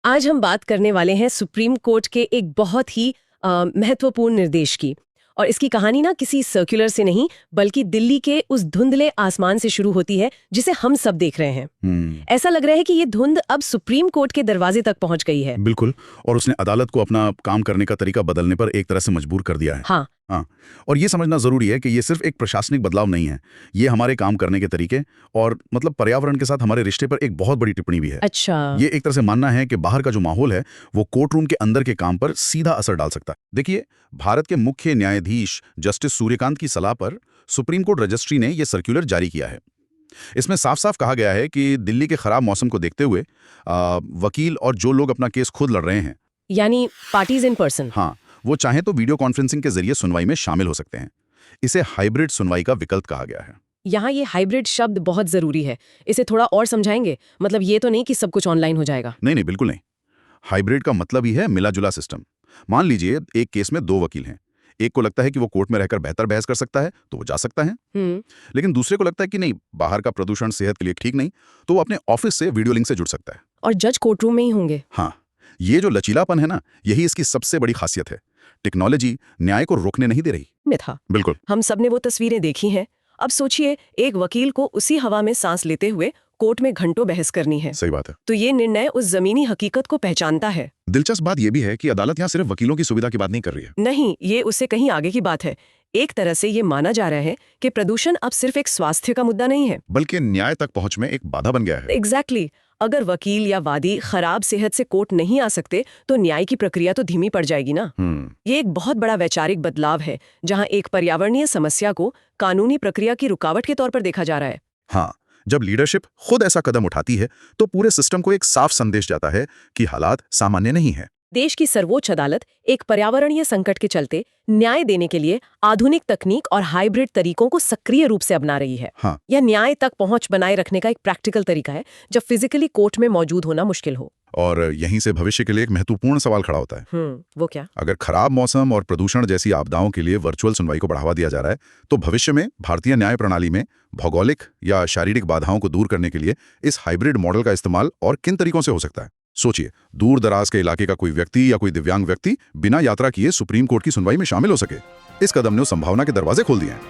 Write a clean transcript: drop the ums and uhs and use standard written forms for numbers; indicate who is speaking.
Speaker 1: आज हम बात करने वाले हैं सुप्रीम कोर्ट के एक बहुत ही महत्वपूर्ण निर्देश की। और इसकी कहानी ना किसी सर्कुलर से नहीं बल्कि दिल्ली के उस धुंधले आसमान से शुरू होती है जिसे हम सब देख रहे हैं। ऐसा लग रहा है कि ये धुंध अब सुप्रीम कोर्ट के दरवाजे तक पहुंच गई है।
Speaker 2: बिल्कुल, और उसने अदालत को अपना काम करने का तरीका बदलने पर एक तरह से मजबूर कर दिया है।
Speaker 1: हाँ,
Speaker 2: और ये समझना जरूरी है कि ये सिर्फ एक प्रशासनिक बदलाव नहीं है, ये हमारे काम करने के तरीके और मतलब पर्यावरण के साथ हमारे रिश्ते पर एक बहुत बड़ी टिप्पणी भी है।
Speaker 1: अच्छा,
Speaker 2: ये एक तरह से मानना है कि बाहर का जो माहौल है वो कोर्ट रूम के अंदर के काम पर सीधा असर डाल सकता है। देखिए, भारत के मुख्य न्यायाधीश जस्टिस सूर्यकांत की सलाह पर सुप्रीम कोर्ट रजिस्ट्री ने यह सर्कुलर जारी किया है। इसमें साफ साफ कहा गया है कि दिल्ली के खराब मौसम को देखते हुए वकील और जो लोग अपना केस खुद लड़ रहे हैं,
Speaker 1: यानी पार्टीज इन पर्सन,
Speaker 2: हाँ, वो चाहें तो वीडियो कॉन्फ्रेंसिंग के जरिए सुनवाई में शामिल हो सकते हैं। इसे हाइब्रिड सुनवाई का विकल्प कहा गया है।
Speaker 1: यहाँ ये हाइब्रिड शब्द बहुत जरूरी है। इसे थोड़ा और समझाएंगे? मतलब ये तो नहीं कि सब कुछ ऑनलाइन हो जाएगा।
Speaker 2: नहीं, बिल्कुल नहीं। हाइब्रिड का मतलब ही है मिला जुला सिस्टम। मान लीजिए एक केस में दो वकील हैं, एक को लगता है कि वो कोर्ट में रहकर बेहतर बहस कर सकता है तो वो जा सकता है, लेकिन दूसरे को लगता है कि नहीं, बाहर का प्रदूषण सेहत के लिए ठीक नहीं, तो वो अपने ऑफिस से वीडियो लिंक से जुड़ सकता है।
Speaker 1: और जज कोर्ट रूम में ही होंगे।
Speaker 2: हाँ, ये जो लचीलापन है ना, यही इसकी सबसे बड़ी खासियत है। टेक्नोलॉजी न्याय को रोकने नहीं दे रही।
Speaker 1: मिथा,
Speaker 2: बिल्कुल।
Speaker 1: हम सबने वो तस्वीरें देखी हैं। अब सोचिए, एक वकील को उसी हवा में सांस लेते हुए कोर्ट में घंटों बहस करनी है।
Speaker 2: सही बात है।
Speaker 1: तो ये निर्णय उस जमीनी हकीकत को पहचानता है।
Speaker 2: दिलचस्प बात यह भी है कि अदालत यहाँ सिर्फ वकीलों की सुविधा की बात नहीं कर रही है।
Speaker 1: नहीं, ये उससे कहीं आगे की बात है। एक तरह से ये माना जा रहा है कि प्रदूषण अब सिर्फ एक स्वास्थ्य का मुद्दा नहीं है,
Speaker 2: बल्कि न्याय तक पहुंच में एक बाधा बन गया है।
Speaker 1: एग्जैक्टली। अगर वकील या वादी खराब सेहत से कोर्ट नहीं आ सकते तो न्याय की प्रक्रिया तो धीमी पड़ जाएगी ना। ये एक बहुत बड़ा वैचारिक बदलाव है, जहां एक पर्यावरणीय समस्या को कानूनी प्रक्रिया की रुकावट के तौर पर देखा जा रहा है।
Speaker 2: हाँ, जब लीडरशिप खुद ऐसा कदम उठाती है तो पूरे सिस्टम को एक साफ संदेश जाता है कि हालात सामान्य नहीं है।
Speaker 1: देश की सर्वोच्च अदालत एक पर्यावरणीय संकट के चलते न्याय देने के लिए आधुनिक तकनीक और हाइब्रिड तरीकों को सक्रिय रूप से अपना रही है।
Speaker 2: हाँ।
Speaker 1: यह न्याय तक पहुंच बनाए रखने का एक प्रैक्टिकल तरीका है जब फिजिकली कोर्ट में मौजूद होना मुश्किल हो।
Speaker 2: और यहीं से भविष्य के लिए एक महत्वपूर्ण सवाल खड़ा होता है।
Speaker 1: वो क्या?
Speaker 2: अगर खराब मौसम और प्रदूषण जैसी आपदाओं के लिए वर्चुअल सुनवाई को बढ़ावा दिया जा रहा है तो भविष्य में भारतीय न्याय प्रणाली में भौगोलिक या शारीरिक बाधाओं को दूर करने के लिए इस हाइब्रिड मॉडल का इस्तेमाल और किन तरीकों से हो सकता है। सोचिए, दूर दराज के इलाके का कोई व्यक्ति या कोई दिव्यांग व्यक्ति बिना यात्रा किए सुप्रीम कोर्ट की सुनवाई में शामिल हो सके। इस कदम ने उस संभावना के दरवाजे खोल दिए हैं।